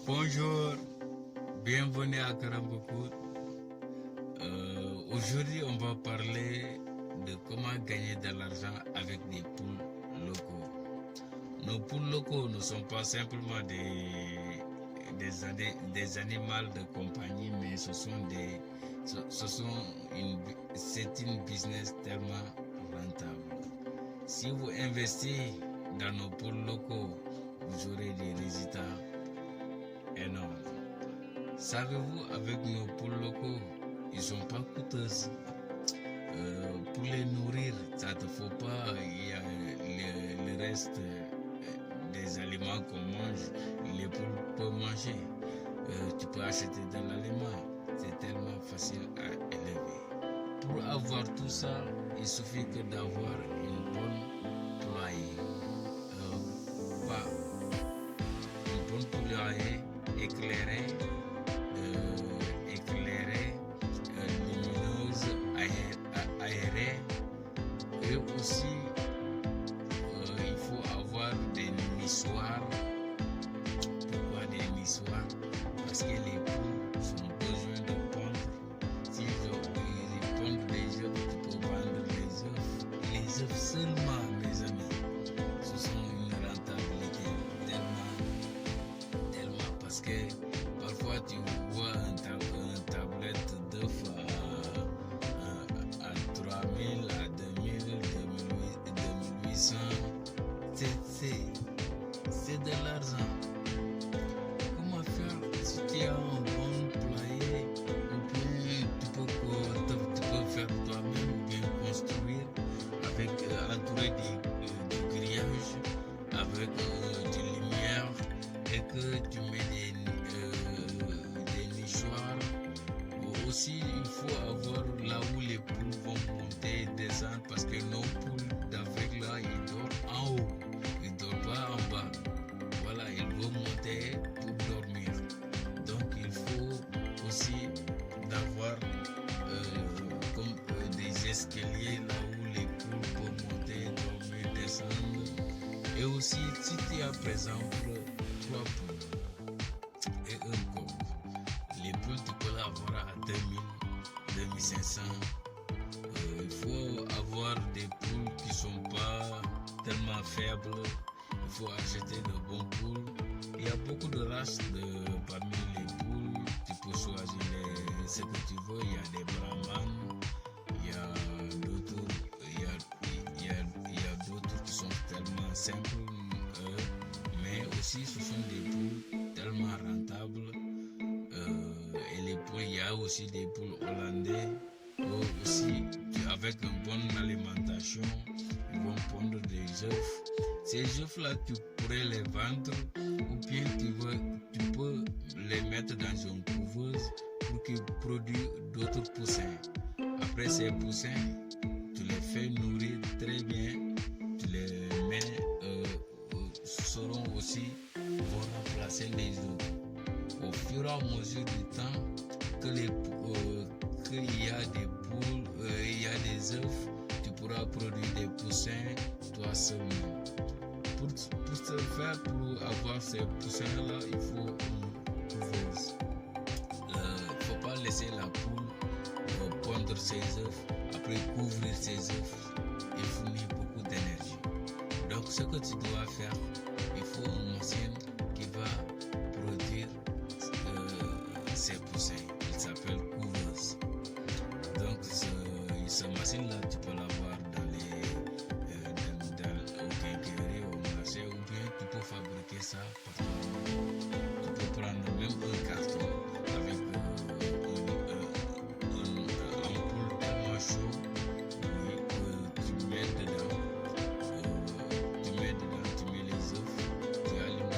Bonjour, bienvenue à Karambokout. Aujourd'hui, on va parler de comment gagner de l'argent avec des poules locaux. Nos poules locaux ne sont pas simplement des animaux de compagnie, mais c'est une business tellement rentable. Si vous investissez dans nos poules locaux, vous aurez des résultats énormes. Savez-vous, avec nos poules locaux, ils sont pas coûteuses. Pour les nourrir, ça ne te faut pas. Il y a le reste des aliments qu'on mange, les poules peuvent manger. Tu peux acheter de l'aliment. C'est tellement facile à élever. Pour avoir tout ça, il suffit que d'avoir une bonne poulailler. Une bonne poulailler éclairée, lumineuse, aérée. Et aussi, il faut avoir des niçoires. Pourquoi des niçoires? Parce que les poules ont besoin de pondre. Si ils pondent des œufs, tu peux vendre les œufs. Les œufs seulement, mes amis, ce sont une rentabilité tellement parce que parfois tu vois un tablette d'œufs à 3000, à 2000, 2800. C'est de l'argent. Comment faire si tu as un bon poulailler ou bien tu peux faire toi-même ou bien construire avec entouré de grillages avec des lumières et que tu mets des nichoirs. Aussi, il faut avoir là où les poules vont monter et descendre parce que nos poules d'Afrique là, ils dorment en haut, ils ne dorment pas en bas. Voilà, ils vont monter pour dormir. Donc, il faut aussi d'avoir des escaliers là où les poules peuvent monter, dormir, descendre. Et aussi, si tu as par exemple 3 poules et un coq, les poules tu peux l'avoir à 2000, 2500. Il faut avoir des poules qui ne sont pas tellement faibles. Il faut acheter de bonnes poules. Il y a beaucoup de races parmi les poules. Tu peux choisir ce que tu veux. Il y a des brahmanes, il y a d'autres qui sont tellement simples, mais aussi ce sont des poules tellement rentables. Et les poules, il y a aussi des poules hollandais. Aussi, avec une bonne alimentation, ils vont pondre des œufs. Ces œufs-là, tu pourrais les vendre ou bien tu peux les mettre dans une couveuse pour qu'ils produisent d'autres poussins. Après ces poussins, tu les fais nourrir très bien, tu les mets, vont remplacer les œufs. Au fur et à mesure du temps qu'il y a des poules, il y a des œufs, tu pourras produire des poussins toi seulement. Pour ce faire, pour avoir ces poussins-là, il faut une couveuse. Il ne faut pas laisser la poule pondre ses œufs, après couvrir ses œufs, il fournit beaucoup d'énergie. Donc ce que tu dois faire, il faut une machine qui va produire ces poussins. Il s'appelle couveuse. Donc cette machine-là, tu peux l'avoir au quincaillerie, au marché, ou bien tu peux fabriquer ça partout. Tu peux prendre même un carton avec une ampoule tellement chaud, oui, que tu mets dedans, tu mets les œufs, tu allumes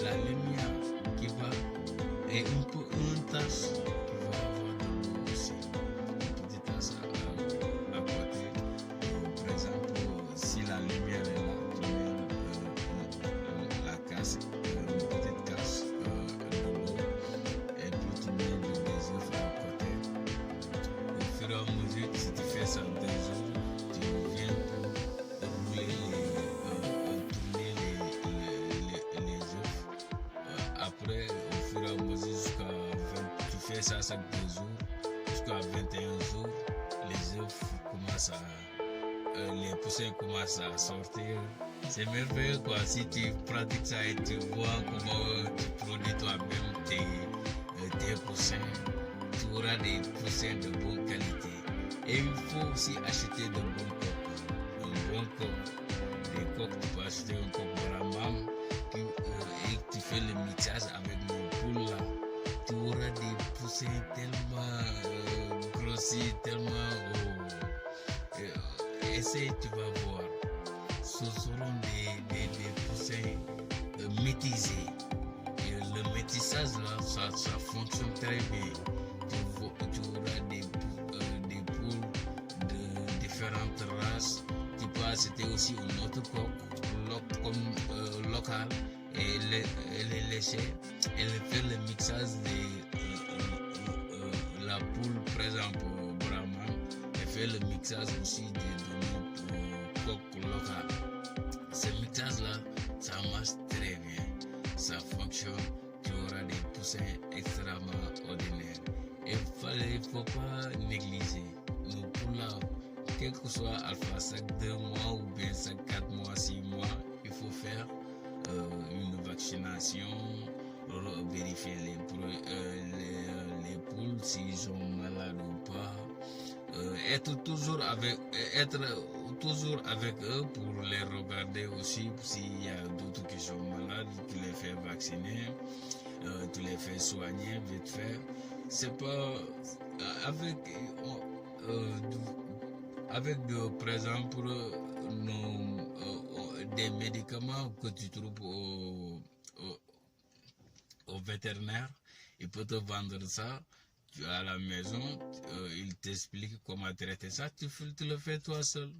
la lumière qui va, et un peu une tache qui va avoir de l'eau aussi, une petite tache à côté. Par exemple, si la lumière est là, tu mets la casse, une petite casse de l'eau, et puis tu mets des œufs à côté. Au fur et à mesure, si tu fais ça 2 jours, tu viens pour rouler ça chaque 2 jours. Jusqu'à 21 jours, les œufs commencent les poussins commencent à sortir. C'est merveilleux quoi. Si tu pratiques ça et tu vois comment tu produis toi-même tes poussins, tu auras des poussins de bonne qualité. Et il faut aussi acheter de bons coques. Un bon coq. Des coques, tu peux acheter un coq Brahman et tu fais le mixage avec nos poules là. Tu auras des poussins tellement grossis, tellement essaye, tu vas voir. Ce seront des poussins métisés. Et le métissage là, ça fonctionne très bien. Tu auras des poules de différentes races. Tu peux acheter aussi une autre coque locale et les lécher. Elle fait le mixage de la poule, par exemple, Brahman. Elle fait le mixage aussi de notre coque locale. Ce mixage là, ça marche très bien. Ça fonctionne. Tu auras des poussins extrêmement ordinaires. Et il ne faut pas négliger. Nos poules là, quel que soit alpha, chaque 2 mois ou bien chaque 4 mois, 6 mois, il faut faire une vaccination, vérifier les poules s'ils sont malades ou pas, être toujours avec eux pour les regarder aussi s'il y a d'autres qui sont malades, tu les fais vacciner, tu les fais soigner vite fait. C'est pas avec par exemple des médicaments que tu trouves au vétérinaire, il peut te vendre ça. Tu es à la maison, il t'explique comment traiter ça, tu le fais toi seul.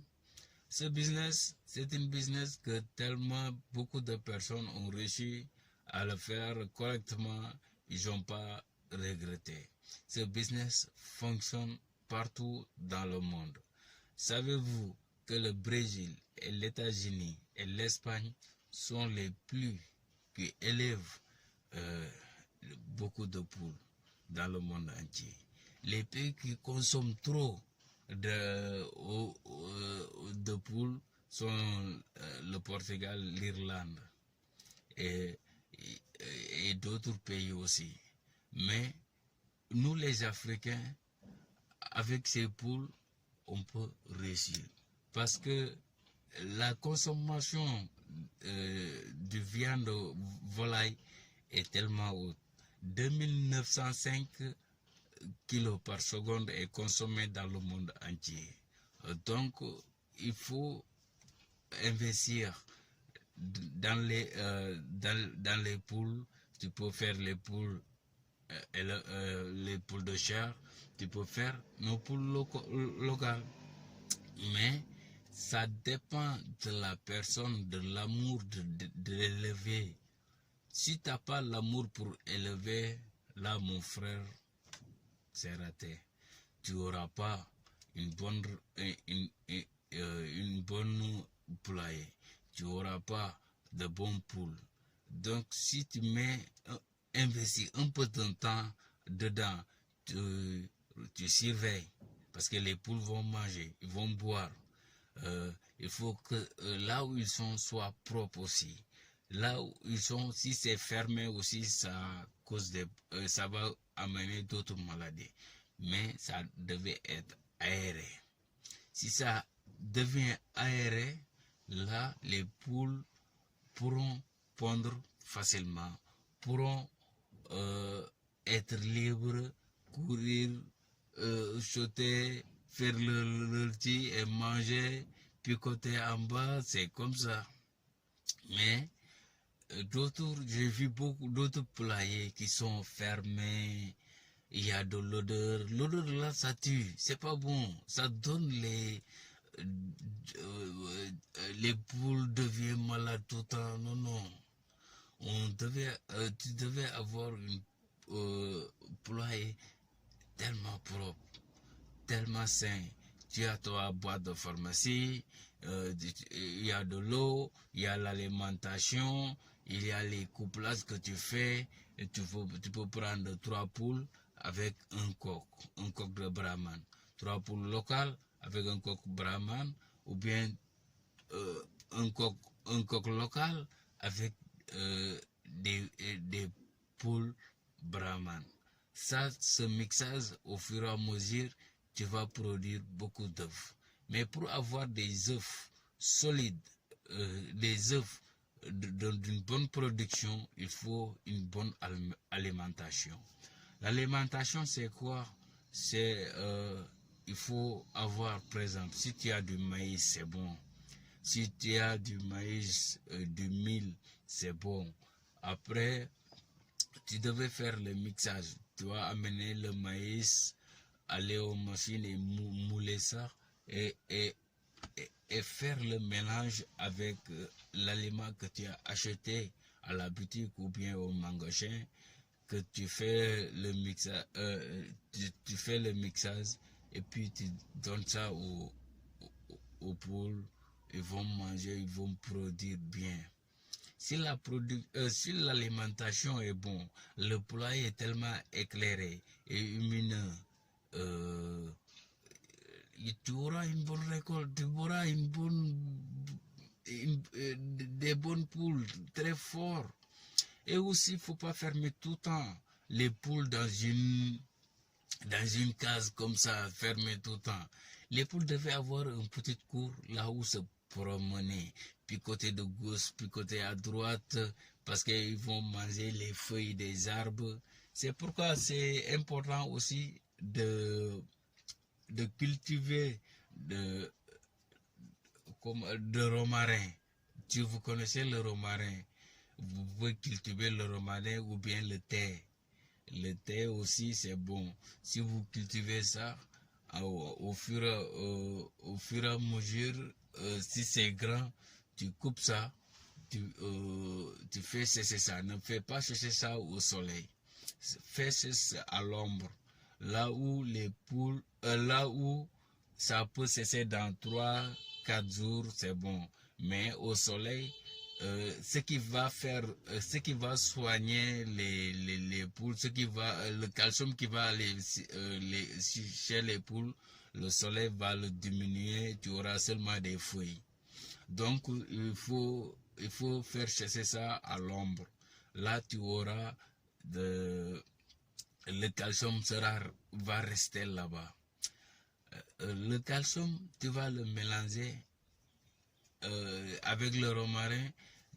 Ce business, c'est une business que tellement beaucoup de personnes ont réussi à le faire correctement, ils n'ont pas regretté. Ce business fonctionne partout dans le monde. Savez-vous que le Brésil et les États-Unis et l'Espagne sont les plus qui élèvent beaucoup de poules dans le monde entier. Les pays qui consomment trop de poules sont le Portugal, l'Irlande et d'autres pays aussi. Mais nous les Africains, avec ces poules, on peut réussir. Parce que la consommation de viande volaille est tellement haute. 2905 kilos par seconde est consommé dans le monde entier. Donc, il faut investir dans les poules. Tu peux faire les poules de chair. Tu peux faire nos poules locales. Mais ça dépend de la personne, de l'amour de l'élever. Si tu n'as pas l'amour pour élever, là mon frère, c'est raté. Tu n'auras pas une bonne poulailler. Tu n'auras pas de bonnes poules. Donc si tu investis un peu de temps dedans, tu surveilles. Parce que les poules vont manger, ils vont boire. Il faut que là où ils sont soit propres aussi. Là où ils sont, si c'est fermé aussi, ça va amener d'autres maladies. Mais ça devait être aéré. Si ça devient aéré, là, les poules pourront pondre facilement, pourront être libres, courir, sauter, faire le petit et manger, picoter en bas, c'est comme ça. Mais j'ai vu beaucoup d'autres poulaillers qui sont fermés, il y a de l'odeur. L'odeur là, ça tue, c'est pas bon. Ça donne les poules deviennent malades tout le temps. Non. Tu devais avoir une poulailler tellement propre, tellement sain. Tu as ta boîte de pharmacie, il y a de l'eau, il y a l'alimentation, il y a les couplages que tu fais. Et tu peux prendre 3 poules avec un coq de Brahman. 3 poules locales avec un coq Brahman, ou bien un coq local avec des poules Brahman. Ça, ce mixage, au fur et à mesure, tu vas produire beaucoup d'œufs. Mais pour avoir des œufs solides, des œufs d'une bonne production, il faut une bonne alimentation. L'alimentation, c'est quoi? C'est, il faut avoir, par exemple, si tu as du maïs, c'est bon. Si tu as du maïs, du mil, c'est bon. Après, tu devais faire le mixage. Tu vas amener le maïs, aller aux machines et mouler ça et faire le mélange avec l'aliment que tu as acheté à la boutique ou bien au magasin, que tu fais le mixage, tu fais le mixage et puis tu donnes ça aux poules. Ils vont manger, ils vont produire bien. Si l'alimentation est bon, le poulailler est tellement éclairé et lumineux, tu auras une bonne récolte, tu auras des bonnes poules très fortes. Et aussi, il ne faut pas fermer tout le temps les poules dans une case comme ça, fermée tout le temps. Les poules devaient avoir une petite cour là où se promener, puis côté de gauche, puis côté à droite, parce qu'ils vont manger les feuilles des arbres. C'est pourquoi c'est important aussi de cultiver de romarin. Si vous connaissez le romarin, vous pouvez cultiver le romarin ou bien le thé. Le thé aussi, c'est bon. Si vous cultivez ça, au fur et à mesure, si c'est grand, tu coupes ça, tu fais sécher ça. Ne fais pas sécher ça au soleil. Fais sécher à l'ombre. Là où les poules, là où ça peut sécher dans 3-4 jours, c'est bon. Mais au soleil, ce qui va soigner les poules, le calcium qui va aller chez les poules, le soleil va le diminuer, tu auras seulement des feuilles. Donc il faut faire chasser ça à l'ombre. Là tu auras le calcium va rester là-bas. Le calcium, tu vas le mélanger avec le romarin,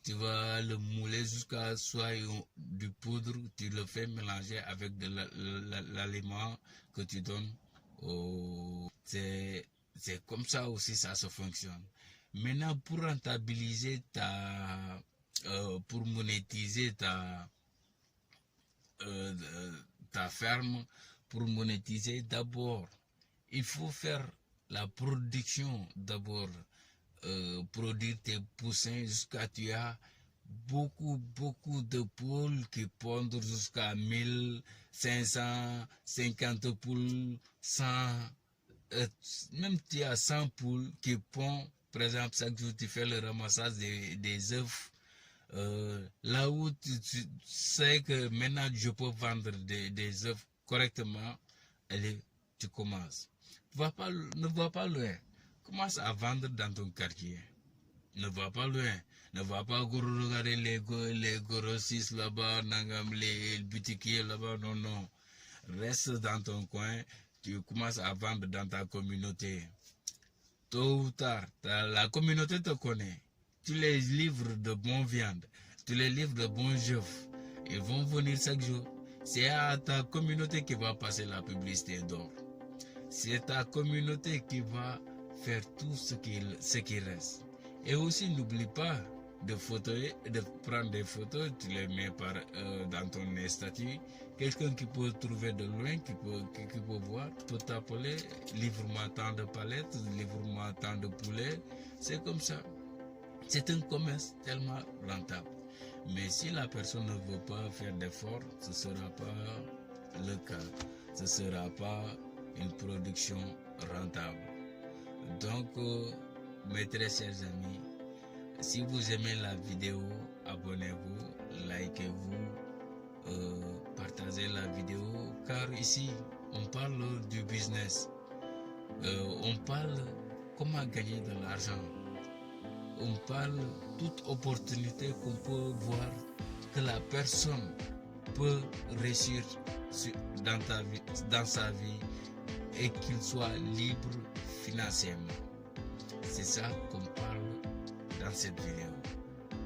tu vas le mouler jusqu'à soit du poudre, tu le fais mélanger avec de l'aliment que tu donnes. C'est comme ça aussi ça se fonctionne. Maintenant, pour rentabiliser pour monétiser ta ferme, pour monétiser d'abord, il faut faire la production d'abord. Produire tes poussins jusqu'à tu as beaucoup de poules qui pondent jusqu'à 1550 poules, 100, même tu as 100 poules qui pondent. Par exemple, chaque jour tu fais le ramassage des œufs. Là où tu sais que maintenant je peux vendre des œufs correctement, tu commences. Ne va pas loin. Commence à vendre dans ton quartier. Ne va pas loin. Ne va pas regarder les grossistes là-bas, les boutiquiers là-bas. Non, non. Reste dans ton coin. Tu commences à vendre dans ta communauté. Tôt ou tard, la communauté te connaît. Tu les livres de bonne viande. Tu les livres de bons œufs. Ils vont venir chaque jour. C'est à ta communauté qui va passer la publicité d'or. C'est ta communauté qui va faire tout ce qui reste. Et aussi, n'oublie pas de prendre des photos, tu les mets dans ton statut. Quelqu'un qui peut trouver de loin, qui peut voir, peut t'appeler, livre-moi tant de palettes, livre-moi tant de poulets. C'est comme ça. C'est un commerce tellement rentable. Mais si la personne ne veut pas faire d'efforts, ce ne sera pas le cas. Ce ne sera pas une production rentable. Donc, mes très chers amis, si vous aimez la vidéo, abonnez-vous, likez-vous, partager la vidéo, car ici on parle du business, on parle comment gagner de l'argent, on parle toute opportunité qu'on peut voir que la personne peut réussir dans sa vie et qu'il soit libre financièrement. C'est ça qu'on parle dans cette vidéo.